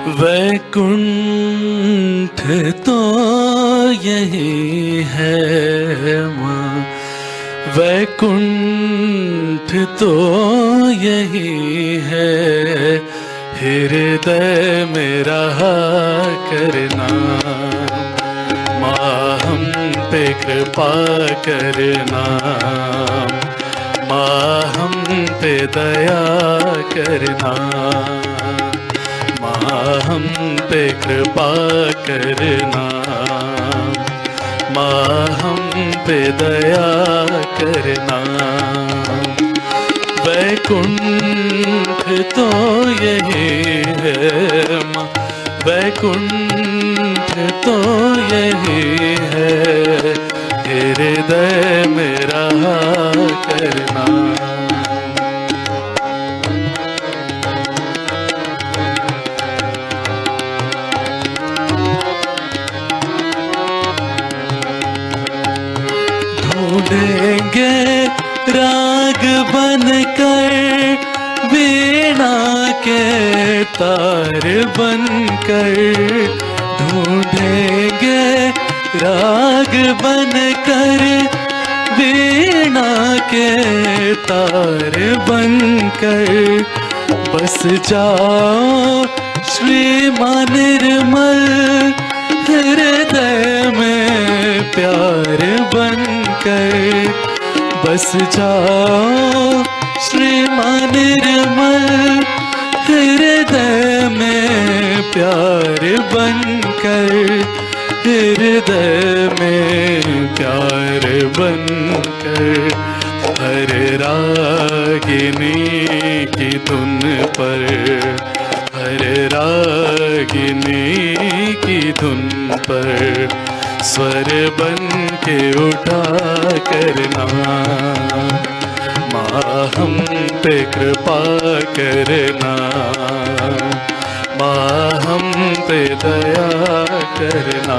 वैकुंठ तो यही है माँ, वैकुंठ तो यही है, हृदय में रहा करना। माँ हम पे कृपा करना, माँ हम पे दया करना, माँ हम पे कृपा करना, माँ हम पे दया करना। वैकुंठ तो यही है माँ, वैकुंठ तो यही है, हृदय में रहा करना। ढूंढेंगे राग बनकर, वीणा के तार बनकर, ढूंढेंगे राग बनकर, वीणा के तार बनकर। बस जाओ श्री माँ निर्मल, हृदय में प्यार बनकर। बस जाओ श्री माँ निर्मल, हृदय में प्यार बनकर, हृदय में प्यार बनकर। हर रागिनी की धुन पर, हर रागिनी की धुन पर, स्वर बन के उठा करना। माँ हम पे कृपा करना, माँ हम पे दया करना।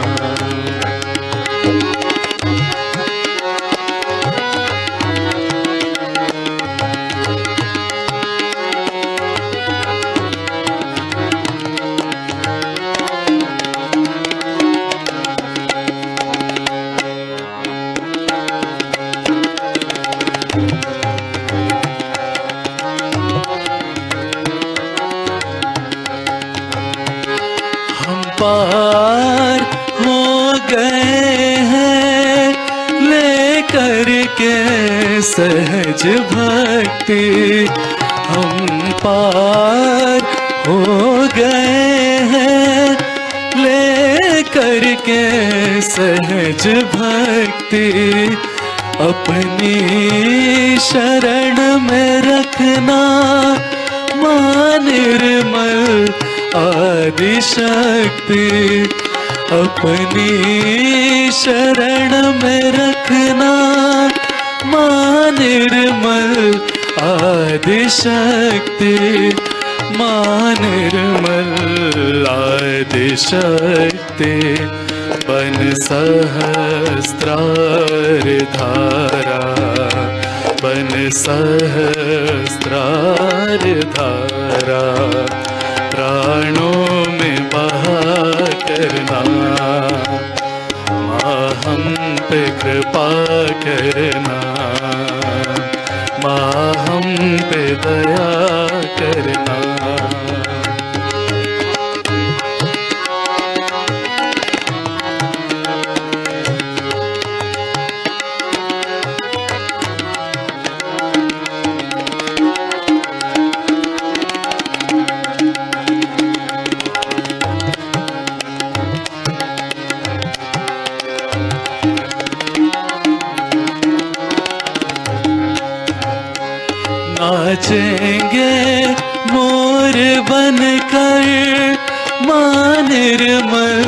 पार हो गए हैं लेकर के सहज भक्ति, हम पार हो गए हैं लेकर के सहज भक्ति। अपनी शरण में रखना माँ निर्मल आदिशक्ति, अपनी शरण में रखना माँ निर्मल आदिशक्ति, माँ निर्मल आदिशक्ति। बन सहस्त्रार धारा, बन सहस्त्रार धारा, प्राणों में बहा करना। माँ हम पे कृपा करना, माँ हम पे दया करना। नाचेंगे मोर बनकर माँ निर्मल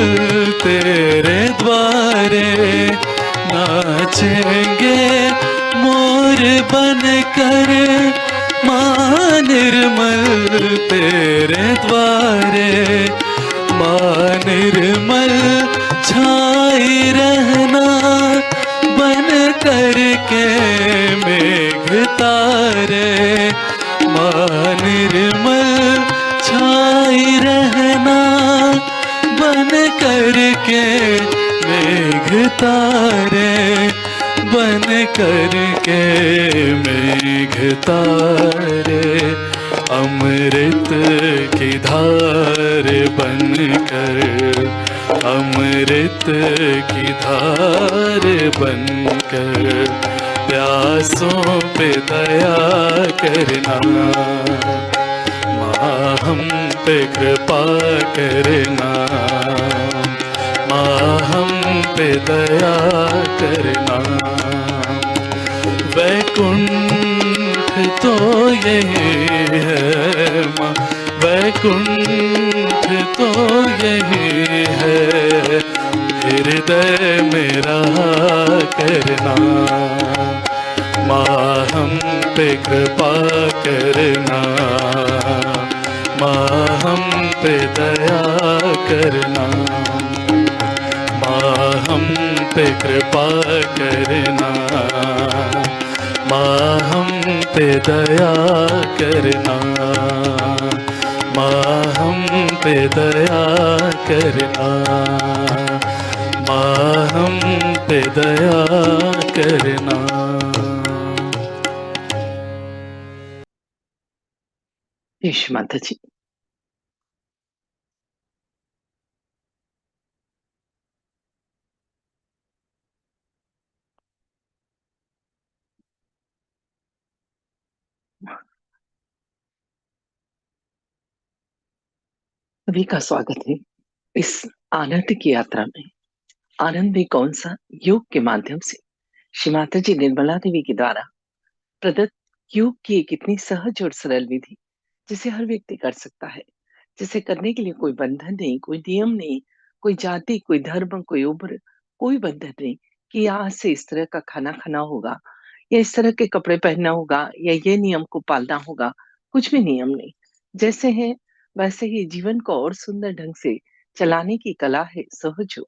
तेरे द्वारे, नाचेंगे मोर बनकर माँ निर्मल तेरे द्वारे। माँ निर्मल छाई रहना बन करके मेघ तारे, माँ निर्मल छाई रहना बन करके मेघ तारे, बन करके मेघ तारे, अमृत की धार बन कर, अमृत की धार बन कर, प्यासों पे दया करना, माँ हम पे कृपा करना, माँ हम पे दया करना। वैकुंठ तो यही है माँ, वैकुंठ तो यही है, हृदय में रहा करना, माँ हम पे कृपा करना, माँ हम पे दया करना, माँ हम पे कृपा करना, माँ हम पे दया करना, माँ हम पे दया करना, माँ हम पे दया करना। यश माता जी। सभी का स्वागत है इस आनंद की यात्रा में। आनंद भी कौन सा, योग के माध्यम से श्री माता जी निर्मला देवी के द्वारा प्रदत्त योग की एक इतनी सहज और सरल विधि जिसे हर व्यक्ति कर सकता है, जिसे करने के लिए कोई बंधन नहीं, कोई नियम नहीं, कोई जाति, कोई धर्म, कोई उम्र, कोई बंधन नहीं कि आज से इस तरह का खाना खाना होगा या इस तरह के कपड़े पहनना होगा या ये नियम को पालना होगा। कुछ भी नियम नहीं, जैसे है वैसे ही जीवन को और सुंदर ढंग से चलाने की कला है सहज योग।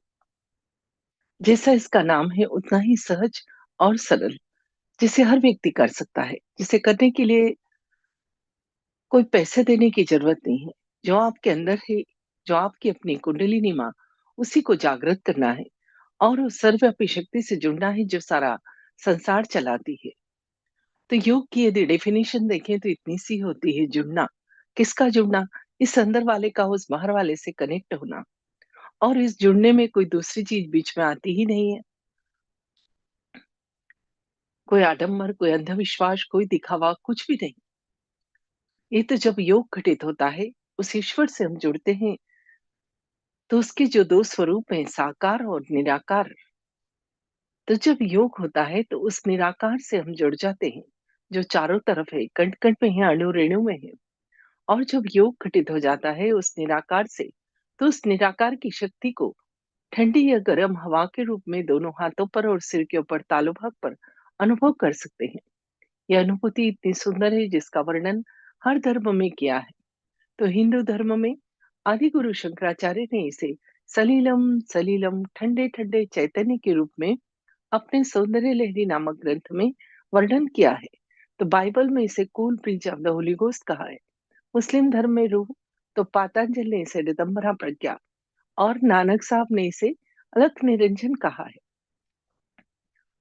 जैसा इसका नाम है उतना ही सहज और सरल, जिसे हर व्यक्ति कर सकता है, जिसे करने के लिए कोई पैसे देने की जरूरत नहीं है। जो आपके अंदर है, जो आपकी अपनी कुंडलिनी माँ, उसी को जागृत करना है और उस सर्वव्यापी शक्ति से जुड़ना है जो सारा संसार चलाती है। तो योग की यदि डेफिनेशन देखें तो इतनी सी होती है, जुड़ना। किसका जुड़ना? इस अंदर वाले का उस बाहर वाले से कनेक्ट होना। और इस जुड़ने में कोई दूसरी चीज बीच में आती ही नहीं है। कोई आडंबर, कोई अंधविश्वास, कोई दिखावा, कुछ भी नहीं। ये तो जब योग घटित होता है, उस ईश्वर से हम जुड़ते हैं, तो उसके जो दो स्वरूप हैं, साकार और निराकार। तो जब योग होता है तो उस निराकार से हम जुड़ जाते हैं, जो चारों तरफ है, कण कण में है, अणु रेणु में है। और जब योग घटित हो जाता है उस निराकार से, तो उस निराकार की शक्ति को ठंडी या गर्म हवा के रूप में दोनों हाथों पर और सिर के ऊपर तालु भाग पर अनुभव कर सकते हैं। यह अनुभूति इतनी सुंदर है जिसका वर्णन हर धर्म में किया है। तो हिंदू धर्म में आदि गुरु शंकराचार्य ने इसे सलीलम सलीलम, ठंडे ठंडे चैतन्य के रूप में अपने सौंदर्य लहरी नामक ग्रंथ में वर्णन किया है। तो बाइबल में इसे cool bridge of the Holi ghost कहा है। मुस्लिम धर्म में रूह, तो पातंजल ने इसे ऋतंभरा प्रज्ञा और नानक साहब ने इसे अलख निरंजन कहा है।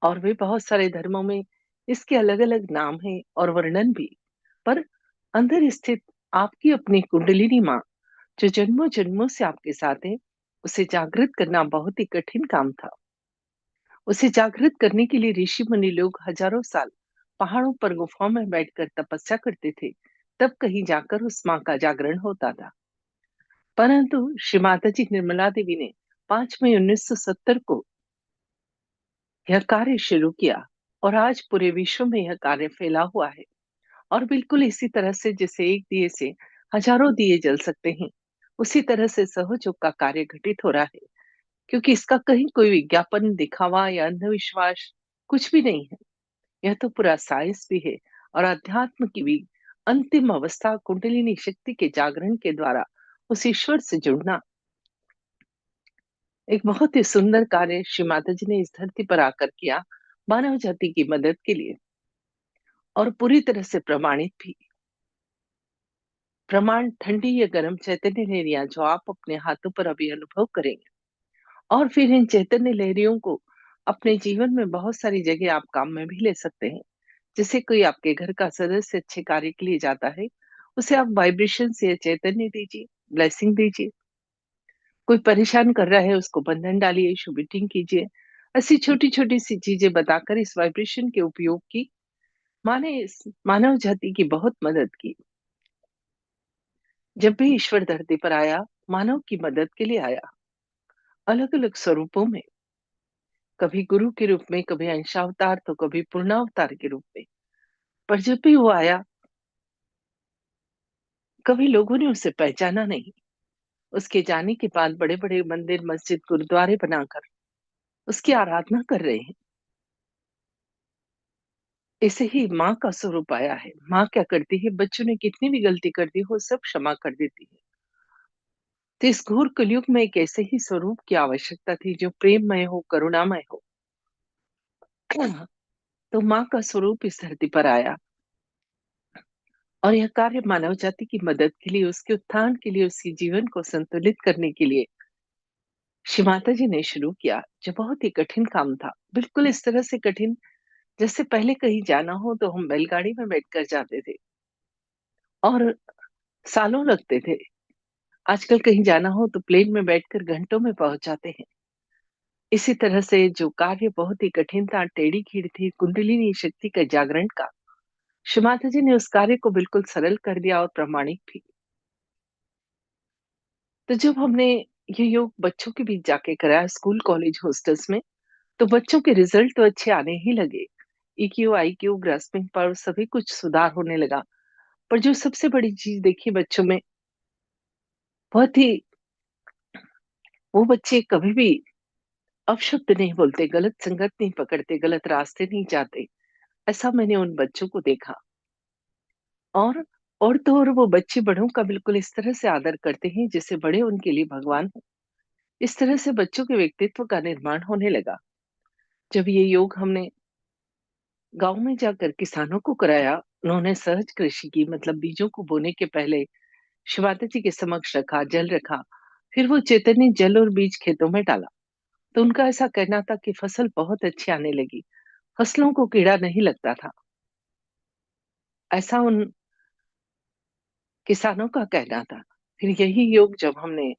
और भी बहुत सारे धर्मों में इसके अलग अलग नाम हैं और वर्णन भी। पर अंदर स्थित आपकी अपनी कुंडलिनी माँ, जो जन्मों जन्मों से आपके साथ है, उसे जागृत करना बहुत ही कठिन काम था। उसे जागृत करने के लिए ऋषि मुनि लोग हजारों साल पहाड़ों पर गुफाओं में बैठकर तपस्या करते थे, तब कहीं जाकर उस माँ का जागरण होता था। परंतु श्री माता जी निर्मला देवी ने 5 मई 1970 को यह कार्य शुरू किया और आज पूरे विश्व में यह कार्य फैला हुआ है। और बिल्कुल इसी तरह से जैसे एक दिए से हजारों दिए जल सकते हैं, उसी तरह से सहयोग का कार्य घटित हो रहा है। क्योंकि इसका कहीं कोई विज्ञापन, दिखावा या अंधविश्वास कुछ भी नहीं है। यह तो पूरा साइंस भी है और अध्यात्म की भी अंतिम अवस्था, कुंडलिनी शक्ति के जागरण के द्वारा उस ईश्वर से जुड़ना। एक बहुत ही सुंदर कार्य श्री माता जी ने इस धरती पर आकर किया, मानव जाति की मदद के लिए, और पूरी तरह से प्रमाणित भी। प्रमाण ठंडी या गर्म चैतन्य लहरियां जो आप अपने हाथों पर अभी अनुभव करेंगे, और फिर इन चैतन्य लहरियों को अपने जीवन में बहुत सारी जगह आप काम में भी ले सकते हैं। जैसे कोई आपके घर का सदस्य अच्छे कार्य के लिए जाता है, उसे आप वाइब्रेशन से चैतन्य दीजिए, ब्लेसिंग दीजिए। कोई परेशान कर रहा है, उसको बंधन डालिए, शुभ मीटिंग कीजिए। ऐसी छोटी-छोटी सी चीज़ें बताकर इस वाइब्रेशन के उपयोग की माने इस मानव जाति की बहुत मदद की। जब भी ईश्वर धरती पर आया, मानव की मदद के लिए आया, अलग-अलग स्वरूपों में, कभी गुरु के रूप में, कभी अंशावतार तो कभी पूर्णावतार के रूप में। पर जब भी वो आया, कभी लोगों ने उसे पहचाना नहीं। उसके जाने के बाद बड़े-बड़े मंदिर, मस्जिद, गुरुद्वारे बनाकर उसकी आराधना कर रहे हैं। ऐसे ही माँ का स्वरूप आया है। माँ क्या करती है, बच्चों ने कितनी भी गलती कर दी हो, सब क्षमा कर देती है। तो इस घोर कलयुग में एक ऐसे ही स्वरूप की आवश्यकता थी जो प्रेममय हो, करुणामय हो। तो माँ का स्वरूप इस धरती पर आया, और यह कार्य मानव जाति की मदद के लिए, उसके उत्थान के लिए, उसके जीवन को संतुलित करने के लिए श्री माता जी ने शुरू किया, जो बहुत ही कठिन काम था। बिल्कुल इस तरह से कठिन जैसे पहले कहीं जाना हो तो हम बैलगाड़ी में बैठकर जाते थे और सालों लगते थे। आजकल कहीं जाना हो तो प्लेन में बैठकर घंटों में पहुंच जाते हैं। इसी तरह से जो कार्य बहुत ही कठिन था, टेढ़ी खीर थी, कुंडलिनी शक्ति के जागरण का, श्री माता जी ने उस कार्य को बिल्कुल सरल कर दिया और प्रामाणिक भी। तो जब हमने ये योग बच्चों के बीच जाके कराया, स्कूल, कॉलेज, हॉस्टल्स में, तो बच्चों के रिजल्ट तो अच्छे आने ही लगे। ईक्यू, आईक्यू, ग्रास्पिंग पावर सभी कुछ सुधार होने लगा। पर जो सबसे बड़ी चीज़ देखी बच्चों में, बहुत ही वो बच्चे कभी भी अपशब्द नहीं बोलते, गलत संगत नहीं पकड़ते, गलत रास्ते नहीं जाते। ऐसा मैंने उन बच्चों को देखा। और और तो और वो बच्चे बड़ों का बिल्कुल इस तरह से आदर करते हैं जैसे बड़े उनके लिए भगवान हों। इस तरह से बच्चों के व्यक्तित्व का निर्माण होने लगा। जब ये योग हमने गाँव में जाकर किसानों को कराया, उन्होंने सहज कृषि की, मतलब बीजों को बोने के पहले शिव माता जी के समक्ष रखा, जल रखा, फिर वो चैतन्य जल और बीज खेतों में डाला। तो उनका ऐसा कहना था कि फसल बहुत अच्छी आने लगी, फसलों को कीड़ा नहीं लगता था। ऐसा उन किसानों का कहना था। फिर यही योग जब हमने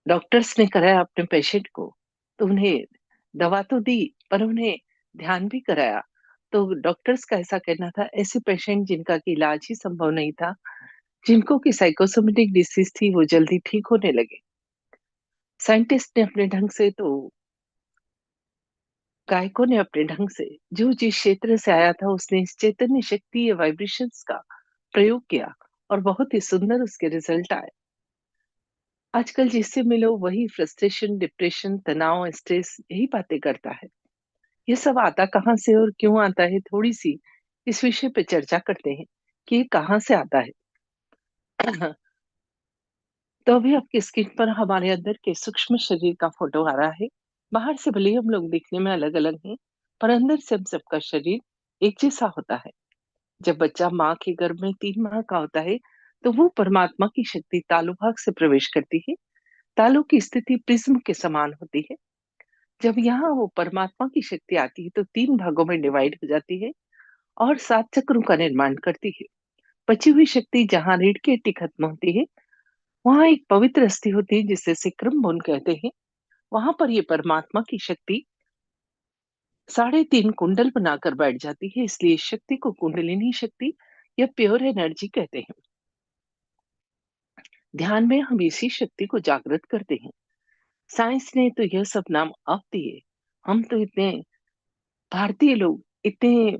डॉक्टर्स ने कराया अपने पेशेंट को, तो उन्हें दवा तो दी, पर उन्हें ध्यान भी कराया। तो डॉक्टर्स का ऐसा कहना था, ऐसे पेशेंट जिनका कि इलाज ही संभव नहीं था, जिनको कि साइकोसोमेटिक डिसीज़ थी, वो जल्दी ठीक होने लगे। साइंटिस्ट ने अपने ढंग से, तो गायकों ने अपने ढंग से, जो जिस क्षेत्र से आया था उसने इस चैतन्य शक्ति या वाइब्रेशंस का प्रयोग किया, और बहुत ही सुंदर उसके रिजल्ट आए। आजकल जिससे मिलो वही फ्रस्ट्रेशन, डिप्रेशन, तनाव, स्ट्रेस यही बातें करता है। ये सब आता कहाँ से और क्यों आता है, थोड़ी-सी इस विषय पे चर्चा करते हैं कि ये कहाँ से आता है। तो अभी आपकी स्क्रीन पर हमारे अंदर के सूक्ष्म शरीर का फोटो आ रहा है। बाहर से भले ही हम लोग दिखने में अलग-अलग हैं, पर अंदर से हम सबका शरीर एक जैसा होता है। जब बच्चा माँ के गर्भ में 3 माह का होता है, तो वो परमात्मा की शक्ति तालु भाग से प्रवेश करती है। तालों की स्थिति प्रिज्म के समान होती है। जब यहाँ वो परमात्मा की शक्ति आती है, तो 3 भागों में डिवाइड हो जाती है और 7 चक्रों का निर्माण करती है। बची हुई शक्ति जहाँ रीढ़ की हड्डी खत्म होती है, वहाँ एक पवित्र अस्थि होती है जिसे सिक्रम बोन कहते हैं। वहाँ पर ये परमात्मा की शक्ति 3.5 कुंडल बनाकर बैठ जाती है, इसलिए इस शक्ति को कुंडलिनी शक्ति या प्योर एनर्जी कहते हैं। ध्यान में हम इसी शक्ति को जागृत करते हैं। साइंस ने तो यह सब नाम अब दिए। हम तो इतने भारतीय लोग इतने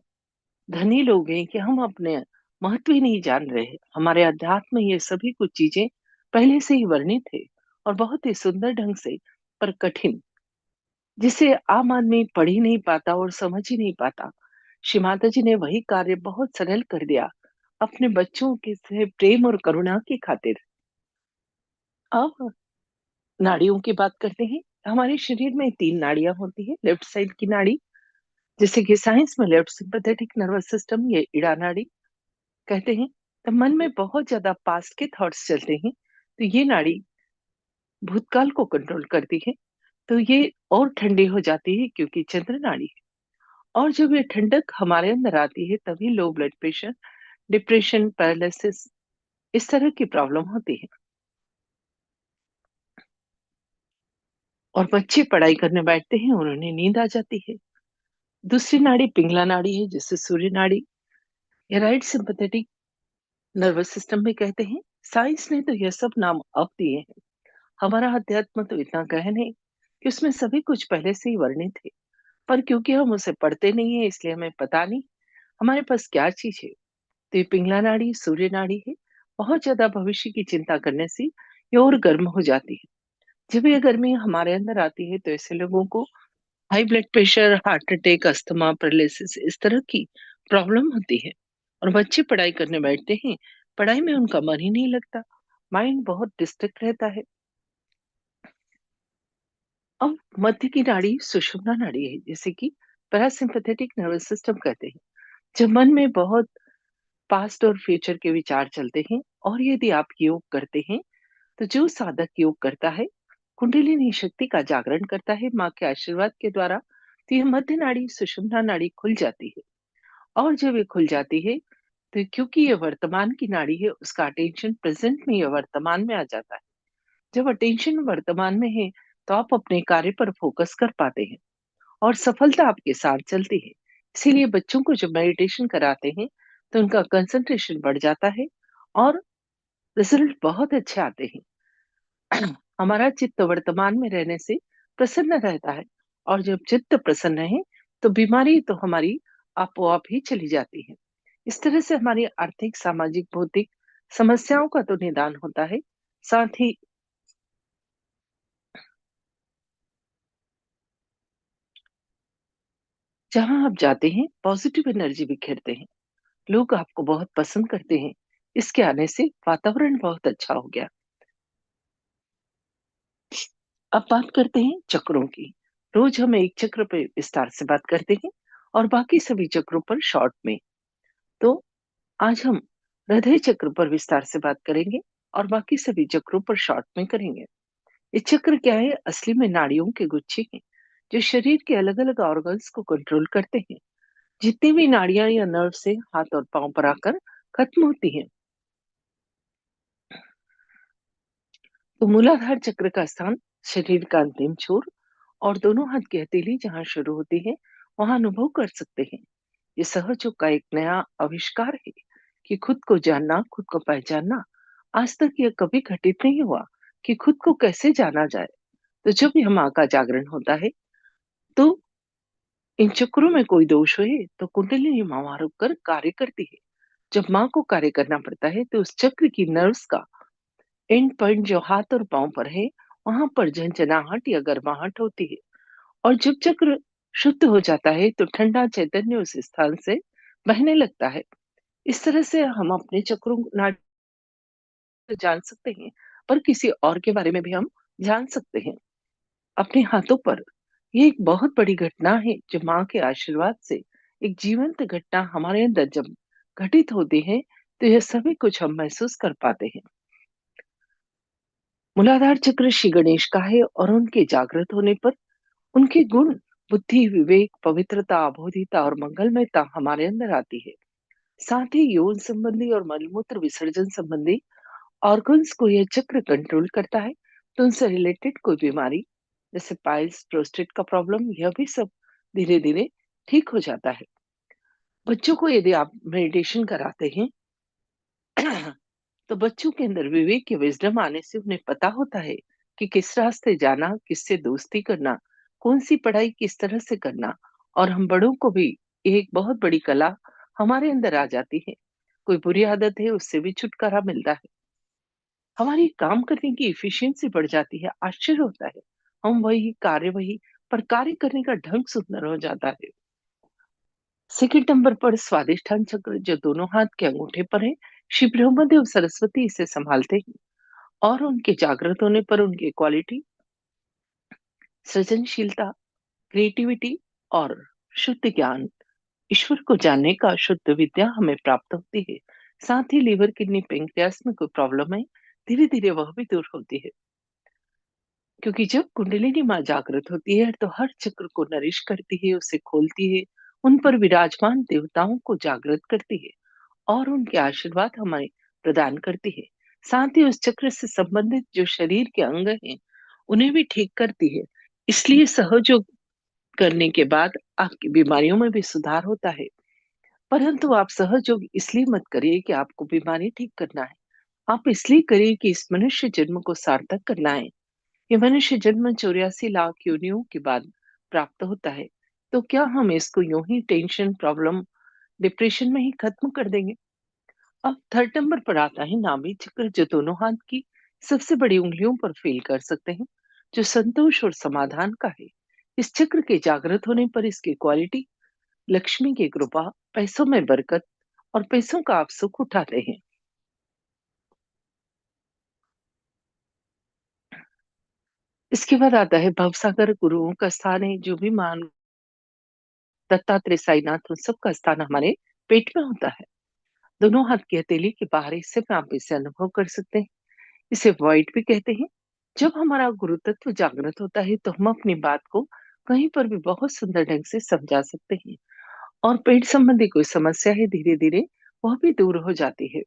धनी लोग हैं कि हम अपने महत्व ही नहीं जान रहे हैं। हमारे अध्यात्म में ये सभी कुछ चीजें पहले से ही वर्णित है, और बहुत ही सुंदर ढंग से, पर कठिन, जिसे आम आदमी पढ़ ही नहीं पाता और समझ ही नहीं पाता। श्री माता जी ने वही कार्य बहुत सरल कर दिया, अपने बच्चों के से प्रेम और करुणा की खातिर। अब नाड़ियों की बात करते हैं। हमारे शरीर में 3 नाड़ियां होती है। लेफ्ट साइड की नाड़ी जैसे कि साइंस में लेफ्ट सिंपैथेटिक नर्वस सिस्टम या इड़ा नाड़ी कहते हैं, तो मन में बहुत ज्यादा पास्ट के थॉट्स चलते हैं, तो ये नाड़ी भूतकाल को कंट्रोल करती है। तो ये और ठंडी हो जाती है क्योंकि चंद्र नाड़ी है। और जब ये ठंडक हमारे अंदर आती है तभी low blood pressure, depression, paralysis इस तरह की प्रॉब्लम होती है। और बच्चे पढ़ाई करने बैठते हैं और उन्हें नींद आ जाती है। दूसरी नाड़ी पिंगला नाड़ी है, जिसे सूर्य नाड़ी या राइट सिंपैथेटिक नर्वस सिस्टम भी कहते हैं। साइंस ने तो यह सब नाम अब दिए हैं। हमारा अध्यात्म तो इतना गहन है कि उसमें सभी कुछ पहले से ही वर्णित है, पर क्योंकि हम उसे पढ़ते नहीं है इसलिए हमें पता नहीं हमारे पास क्या चीज है। तो ये पिंगला नाड़ी सूर्य नाड़ी है। बहुत ज्यादा भविष्य की चिंता करने से ये और गर्म हो जाती है। जब ये गर्मी हमारे अंदर आती है तो ऐसे लोगों को high blood pressure, heart attack, asthma, paralysis इस तरह की प्रॉब्लम होती है। और बच्चे पढ़ाई करने बैठते हैं, पढ़ाई में उनका मन ही नहीं लगता, माइंड बहुत डिस्ट्रैक्ट रहता है। अब मध्य की नाड़ी सुषुम्ना नाड़ी है, जैसे कि पैरासिम्पैथेटिक नर्वस सिस्टम कहते हैं। जब मन में बहुत पास्ट और फ्यूचर के विचार चलते हैं, और यदि आप योग करते हैं तो जो साधक योग करता है कुंडलिनी शक्ति का जागरण करता है माँ के आशीर्वाद के द्वारा, तो यह मध्य नाड़ी सुषुम्ना नाड़ी खुल जाती है। और जब ये खुल जाती है तो क्योंकि ये वर्तमान की नाड़ी है, उसका अटेंशन प्रेजेंट में या वर्तमान में आ जाता है। जब अटेंशन वर्तमान में है तो आप अपने कार्य पर फोकस कर पाते हैं और सफलता आपके साथ चलती है। इसीलिए बच्चों को जब मेडिटेशन कराते हैं तो उनका कंसंट्रेशन बढ़ जाता है और रिजल्ट बहुत अच्छे आते हैं। हमारा चित्त वर्तमान में रहने से प्रसन्न रहता है, और जब चित्त प्रसन्न है तो बीमारी तो हमारी आपो आप ही चली जाती है। इस तरह से हमारी आर्थिक, सामाजिक, भौतिक समस्याओं का तो निदान होता है। साथ ही जहां आप जाते हैं पॉजिटिव एनर्जी बिखेरते हैं, लोग आपको बहुत पसंद करते हैं। इसके आने से वातावरण बहुत अच्छा हो गया। अब बात करते हैं चक्रों की। रोज हम एक चक्र पे विस्तार से बात करते हैं और बाकी सभी चक्रों पर शॉर्ट में। तो आज हम हृदय चक्र पर विस्तार से बात करेंगे और बाकी सभी चक्रों पर शॉर्ट में करेंगे। ये चक्र क्या है? असली में नाड़ियों के गुच्छे हैं जो शरीर के अलग अलग ऑर्गन्स को कंट्रोल करते हैं। जितनी भी नाड़ियां या नर्व से हाथ और पांव पर आकर खत्म होती हैं। तो मूलाधार चक्र का स्थान शरीर का अंतिम छोर और दोनों हाथ की हथेली जहाँ शुरू होती है वहां अनुभव कर सकते हैं। ये सहयोग का एक नया आविष्कार है कि खुद को जानना, खुद को पहचानना। आज तक यह कभी घटित नहीं हुआ कि खुद को कैसे जाना जाए। तो जब भी माँ का जागरण होता है तो इन चक्रों में कोई दोष हुए तो कुंडलिनी माँ रुक कर कार्य करती है। जब माँ को कार्य करना पड़ता है तो उस चक्र की नर्व्स का एंड पॉइंट जो हाथ और पांव पर है वहां पर झंझनाहट या गर्माहट होती है। और जब चक्र शुद्ध हो जाता है तो ठंडा चैतन्य उस स्थान से बहने लगता है। इस तरह से हम अपने चक्रों नाड़ी को जान सकते हैं, पर किसी और के बारे में भी हम जान सकते हैं अपने हाथों पर। ये एक बहुत बड़ी घटना है जो माँ के आशीर्वाद से एक जीवंत घटना हमारे अंदर जब घटित होती है तो यह सभी कुछ हम महसूस कर पाते हैं। मूलाधार चक्र श्री गणेश का है और उनके जागृत होने पर उनके गुण बुद्धि, विवेक, पवित्रता, अबोधिता और मंगलमयता हमारे अंदर आती है। साथ ही यौन संबंधी और मलमूत्र विसर्जन संबंधी ऑर्गन्स को यह चक्र कंट्रोल करता है। तो उनसे रिलेटेड कोई बीमारी जैसे पाइल्स, प्रोस्टेट का प्रॉब्लम, यह भी सब धीरे धीरे ठीक हो जाता है। बच्चों को यदि आप मेडिटेशन कराते हैं तो बच्चों के अंदर विवेक या विजडम आने से उन्हें पता होता है कि किस रास्ते जाना, किससे दोस्ती करना, कौन सी पढ़ाई किस तरह से करना। और हम बड़ों को भी एक बहुत बड़ी कला हमारे अंदर आ जाती है। कोई बुरी आदत है उससे भी छुटकारा मिलता है। हमारी काम करने की एफिशिएंसी बढ़ जाती है। आश्चर्य होता है, हम वही कार्य वही, पर कार्य करने का ढंग सुंदर हो जाता है। सेकंड नंबर पर स्वादिष्ठान चक्र जो दोनों हाथ के अंगूठे पर है। श्री ब्रह्मदेव सरस्वती इसे संभालते हैं और उनके जागृत होने पर उनकी क्वालिटी, सृजनशीलता, क्रिएटिविटी और शुद्ध ज्ञान, ईश्वर को जानने का शुद्ध विद्या हमें प्राप्त होती है। साथ ही लीवर, किडनी, पेंक्रियास में कोई प्रॉब्लम है, धीरे-धीरे वह भी दूर होती है। क्योंकि जब कुंडलिनी माँ जागृत होती है तो हर चक्र को नरिश करती है, उसे खोलती है, उन पर विराजमान देवताओं को जागृत करती है और उनके आशीर्वाद हमें प्रदान करती है। साथ ही उस चक्र से संबंधित जो शरीर के अंग हैं, उन्हें भी ठीक करती है। इसलिए सहयोग करने के बाद आपकी बीमारियों में भी सुधार होता है। परंतु आप सहयोग इसलिए मत करिए कि आपको बीमारी ठीक करना है। आप इसलिए करिए कि इस मनुष्य जन्म को सार्थक करना है। ये मनुष्य जन्म 84 लाख योनियों के बाद प्राप्त होता है। तो क्या हम इसको यूं ही टेंशन, प्रॉब्लम, डिप्रेशन में ही खत्म कर देंगे? अब थर्ड नंबर पर आता है नाभि चक्र, जो दोनों हाथ की सबसे बड़ी उंगलियों पर फील कर सकते हैं, जो संतोष और समाधान का है। इस चक्र के जागृत होने पर इसकी क्वालिटी, लक्ष्मी की कृपा, पैसों में बरकत और पैसों का आप सुख उठाते हैं। इसके बाद आता है भवसागर, गुरुओं का स्थान है। जो भी मान दत्तात्रेय, साईनाथ, उन सबका स्थान हमारे पेट में होता है। दोनों हाथ की हथेली के बाहरी हिस्से में आप इसे अनुभव कर सकते हैं। इसे वॉइड भी कहते हैं। जब हमारा गुरु तत्व जागृत होता है तो हम अपनी बात को कहीं पर भी बहुत सुंदर ढंग से समझा सकते हैं और पेट संबंधी कोई समस्या है, धीरे धीरे वह भी दूर हो जाती है।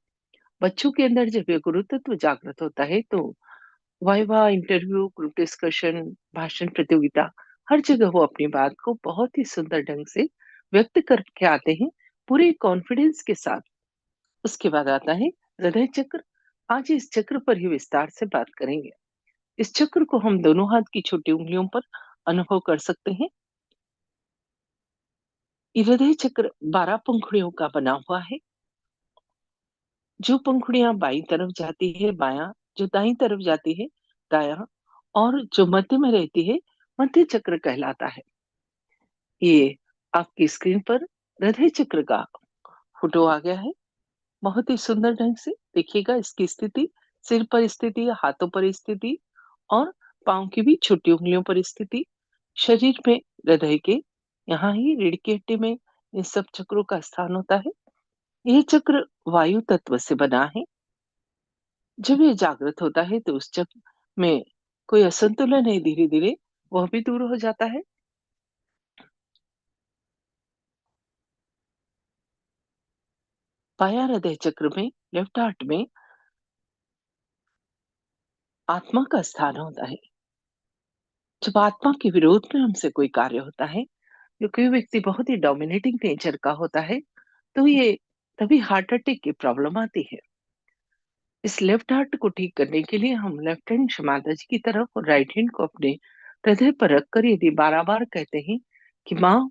बच्चों के अंदर जब ये गुरु तत्व जागृत होता है तो वाइवा, इंटरव्यू, ग्रुप डिस्कशन, भाषण प्रतियोगिता, हर जगह वो अपनी बात को बहुत ही सुंदर ढंग से व्यक्त करके आते हैं, पूरे कॉन्फिडेंस के साथ। उसके बाद आता है हृदय चक्र। आज इस चक्र पर ही विस्तार से बात करेंगे। इस चक्र को हम दोनों हाथ की छोटी उंगलियों पर अनुभव कर सकते हैं। ये हृदय चक्र 12 पंखुड़ियों का बना हुआ है। जो पंखुड़ियां बाईं तरफ जाती है बायां, जो दाईं तरफ जाती है दायां, और जो मध्य में रहती है मध्य चक्र कहलाता है। ये आपकी स्क्रीन पर हृदय चक्र का फोटो आ गया है। बहुत ही सुंदर ढंग से देखिएगा इसकी स्थिति, सिर पर स्थिति, हाथों पर स्थिति और पाँव की भी छोटी उंगलियों पर स्थिति। शरीर में हृदय के यहाँ ही रीढ़ की हड्डी में इन सब चक्रों का स्थान होता है। यह चक्र वायु तत्व से बना है। जब ये जागृत होता है तो उस चक्र में कोई असंतुलन है, धीरे धीरे वह भी दूर हो जाता है। बायां हृदय चक्र में, लेफ्ट हार्ट में, आत्मा का स्थान होता है। जब आत्मा के विरोध में हमसे कोई कार्य होता है, जो कोई व्यक्ति बहुत ही डोमिनेटिंग नेचर का होता है, तो ये तभी हार्ट अटैक की प्रॉब्लम आती है। इस लेफ्ट हार्ट को ठीक करने के लिए हम लेफ्ट हैंड शमाता जी की तरफ और राइट हैंड को अपने हृदय पर रखकर यदि 12 बार कहते हैं कि माँ,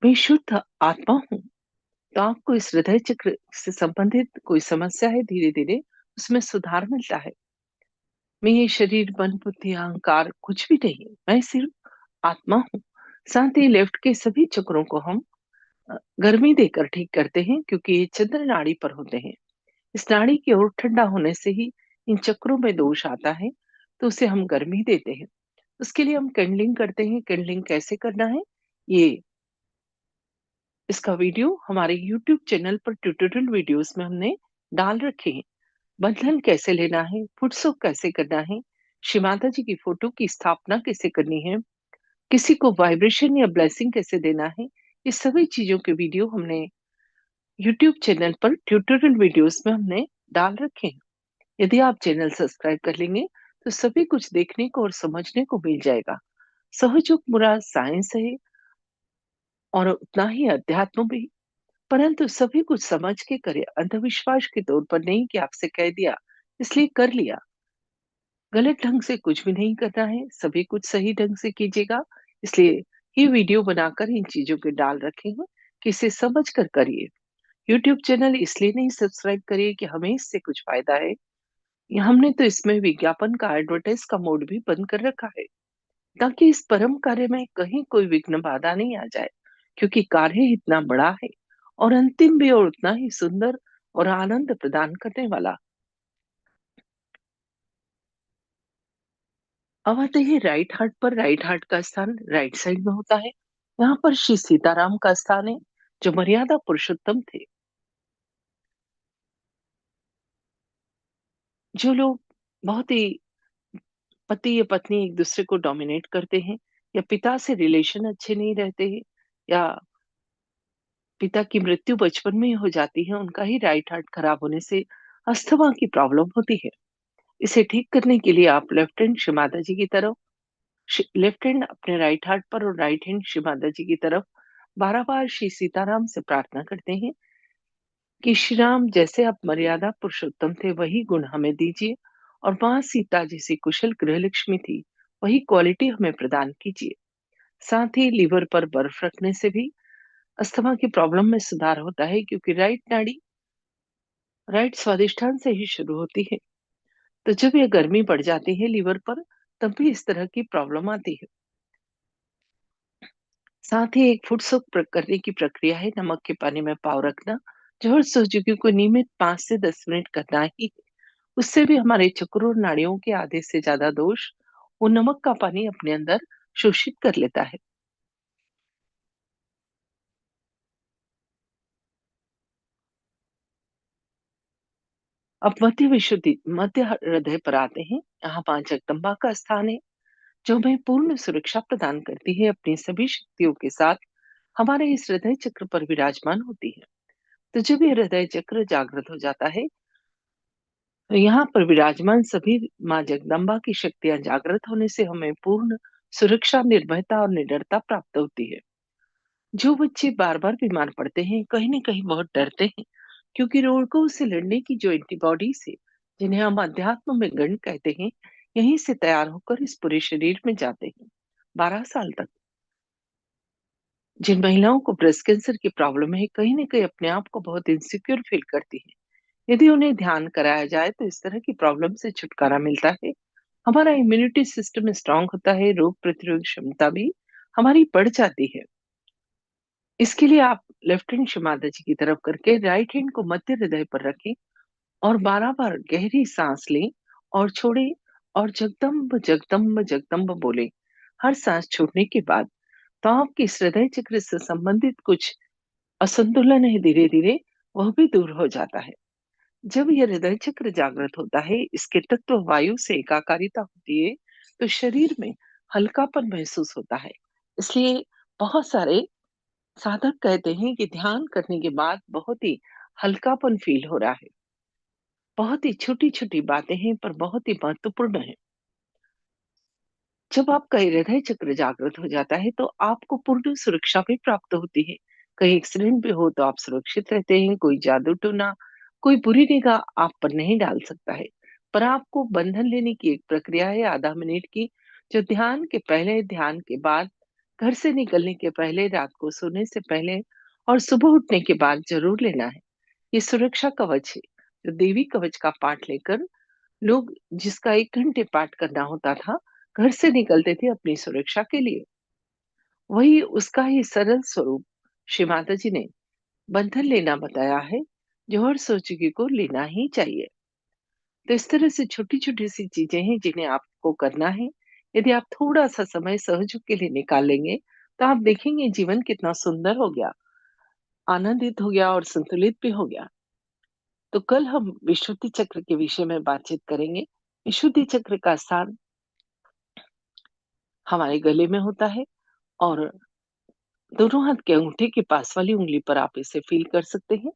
मैं शुद्ध आत्मा हूँ, तो आपको इस हृदय चक्र से संबंधित कोई समस्या है, धीरे धीरे उसमें सुधार मिलता है। मैं ये शरीर, मन, बुद्धि, अहंकार कुछ भी नहीं, मैं सिर्फ आत्मा हूँ। साथ ही लेफ्ट के सभी चक्रों को हम गर्मी देकर ठीक करते हैं, क्योंकि ये चंद्र नाड़ी पर होते हैं। इस नाड़ी की ओर ठंडा होने से ही इन चक्रों में दोष आता है, तो उसे हम गर्मी देते हैं। उसके लिए हम कैंडलिंग करते हैं। कैंडलिंग कैसे करना है, ये इसका वीडियो हमारे यूट्यूब चैनल पर ट्यूटोरियल वीडियोस में हमने डाल रखे हैं। बंधन कैसे लेना है, फुटसुक कैसे करना है, श्री माता जी की फोटो की स्थापना कैसे करनी है, किसी को वाइब्रेशन या ब्लेसिंग कैसे देना है, ये सभी चीजों के वीडियो हमने यूट्यूब चैनल पर ट्यूटोरियल वीडियोस में हमने डाल रखे हैं। यदि आप चैनल सब्सक्राइब कर लेंगे तो सभी कुछ देखने को और समझने को मिल जाएगा। सहयोग मुरा साइंस है और उतना ही अध्यात्म भी। परंतु सभी कुछ समझ के करे, अंधविश्वास के तौर पर नहीं कि आपसे कह दिया इसलिए कर लिया। गलत ढंग से कुछ भी नहीं करना है, सभी कुछ सही ढंग से कीजिएगा। इसलिए ये वीडियो बनाकर इन चीजों के डाल रखे हैं कि इसे समझ कर करिए। यूट्यूब चैनल इसलिए नहीं सब्सक्राइब करिए कि हमें इससे कुछ फायदा है, या हमने तो इसमें विज्ञापन का, एडवर्टाइज का मोड भी बंद कर रखा है, ताकि इस परम कार्य में कहीं कोई विघ्न बाधा नहीं आ जाए। क्योंकि कार्य इतना बड़ा है और अंतिम भी और उतना ही सुंदर और आनंद प्रदान करने वाला। अब आते हैं राइट हार्ट पर। राइट हार्ट का स्थान राइट साइड में होता है। यहाँ पर श्री सीताराम का स्थान है, जो मर्यादा पुरुषोत्तम थे। जो लोग बहुत ही पति या पत्नी एक दूसरे को डोमिनेट करते हैं, या पिता से रिलेशन अच्छे नहीं रहते हैं, या पिता की मृत्यु बचपन में ही हो जाती है, उनका ही राइट हार्ट खराब होने से अस्थमा की प्रॉब्लम होती है। इसे ठीक करने के लिए आप लेफ्ट हैंड श्री माता जी की तरफ, लेफ्ट हैंड अपने राइट हार्ट पर और राइट हैंड श्री माता जी की तरफ 12 बार श्री सीताराम से प्रार्थना करते हैं कि श्री राम जैसे आप मर्यादा पुरुषोत्तम थे, वही गुण हमें दीजिए, और माँ सीता जैसी कुशल गृहलक्ष्मी थी, वही क्वालिटी हमें प्रदान कीजिए। साथ ही लीवर पर बर्फ रखने से भी अस्थमा की प्रॉब्लम में सुधार होता है, क्योंकि राइट नाड़ी राइट स्वादिष्ठान से ही शुरू होती है। तो जब ये गर्मी बढ़ जाती है लीवर पर, तब भी इस तरह की प्रॉब्लम आती है। साथ ही एक फुट सोक करने की प्रक्रिया है, नमक के पानी में पाँव रखना, जो हर सुजुकी को नियमित 5 से 10 मिनट करना ही। उससे भी हमारे चक्रों और नाड़ियों के आधे से ज्यादा दोष वो नमक का पानी अपने अंदर शोषित कर लेता है। अब मध्य हृदय पर आते हैं। यहाँ मां जगदम्बा का स्थान है, जो हमें पूर्ण सुरक्षा प्रदान करती है, अपनी सभी शक्तियों के साथ हमारे इस हृदय चक्र पर विराजमान होती है। तो जब ये हृदय चक्र जागृत हो जाता है, तो यहाँ पर विराजमान सभी माँ जगदम्बा की शक्तियां जागृत होने से हमें पूर्ण सुरक्षा, निर्भयता और निडरता प्राप्त होती है। जो बच्चे बार बार बीमार पड़ते हैं, कहीं ना कहीं बहुत डरते हैं, क्योंकि रोगों से लड़ने की जो एंटीबॉडीज है, जिन्हें हम अध्यात्म में गण कहते हैं, यहीं से तैयार होकर इस पूरे शरीर में जाते हैं। 12 साल तक जिन महिलाओं को ब्रेस्ट कैंसर की प्रॉब्लम है, कहीं ना कहीं अपने आप को बहुत इनसिक्योर फील करती है। यदि उन्हें ध्यान कराया जाए, तो इस तरह की प्रॉब्लम से छुटकारा मिलता है। हमारा इम्यूनिटी सिस्टम स्ट्रांग होता है, रोग प्रतिरोध क्षमता भी हमारी बढ़ जाती है। इसके लिए आप लेफ्ट हैंड शमाधा जी की तरफ करके राइट हैंड को मध्य हृदय पर रखें, और 12 बार गहरी सांस लें और छोड़ें, और जगदम्ब जगदम्ब जगदम्ब बोलें। हर सांस छोड़ने के बाद तो आपके इस हृदय चक्र से संबंधित कुछ असंतुलन है, धीरे धीरे वह भी दूर हो जाता है। जब यह हृदय चक्र जागृत होता है, इसके तत्व वायु से एकाकारिता होती है, तो शरीर में हल्कापन महसूस होता है। इसलिए बहुत सारे साधक कहते हैं कि ध्यान करने के बाद बहुत ही हल्कापन फील हो रहा है। बहुत ही छोटी-छोटी बातें हैं, पर बहुत ही महत्वपूर्ण है। जब आपका हृदय चक्र जागृत हो जाता है, तो आपको पूर्ण सुरक्षा भी प्राप्त होती है। कहीं एक्सीडेंट भी हो तो आप सुरक्षित रहते हैं, कोई जादू टोना, कोई बुरी निगाह आप पर नहीं डाल सकता है। पर आपको बंधन लेने की एक प्रक्रिया है, आधा मिनट की, जो ध्यान के पहले, ध्यान के बाद, घर से निकलने के पहले, रात को सोने से पहले और सुबह उठने के बाद जरूर लेना है। ये सुरक्षा कवच है, जो देवी कवच का पाठ लेकर लोग, जिसका 1 घंटे पाठ करना होता था, घर से निकलते थे अपनी सुरक्षा के लिए। वही उसका ही सरल स्वरूप श्री माता जी ने बंधन लेना बताया है, जो हर सोचुकी को लेना ही चाहिए। तो इस तरह से छोटी-छोटी सी चीजें हैं, जिन्हें आपको करना है। यदि आप थोड़ा-सा समय सहयोग के लिए निकाल लेंगे, तो आप देखेंगे जीवन कितना सुंदर हो गया, आनंदित हो गया और संतुलित भी हो गया। तो कल हम विशुद्धि चक्र के विषय में बातचीत करेंगे। विशुद्धि चक्र का स्थान हमारे गले में होता है, और दोनों हाथ के अंगूठे के पास वाली उंगली पर आप इसे फील कर सकते हैं,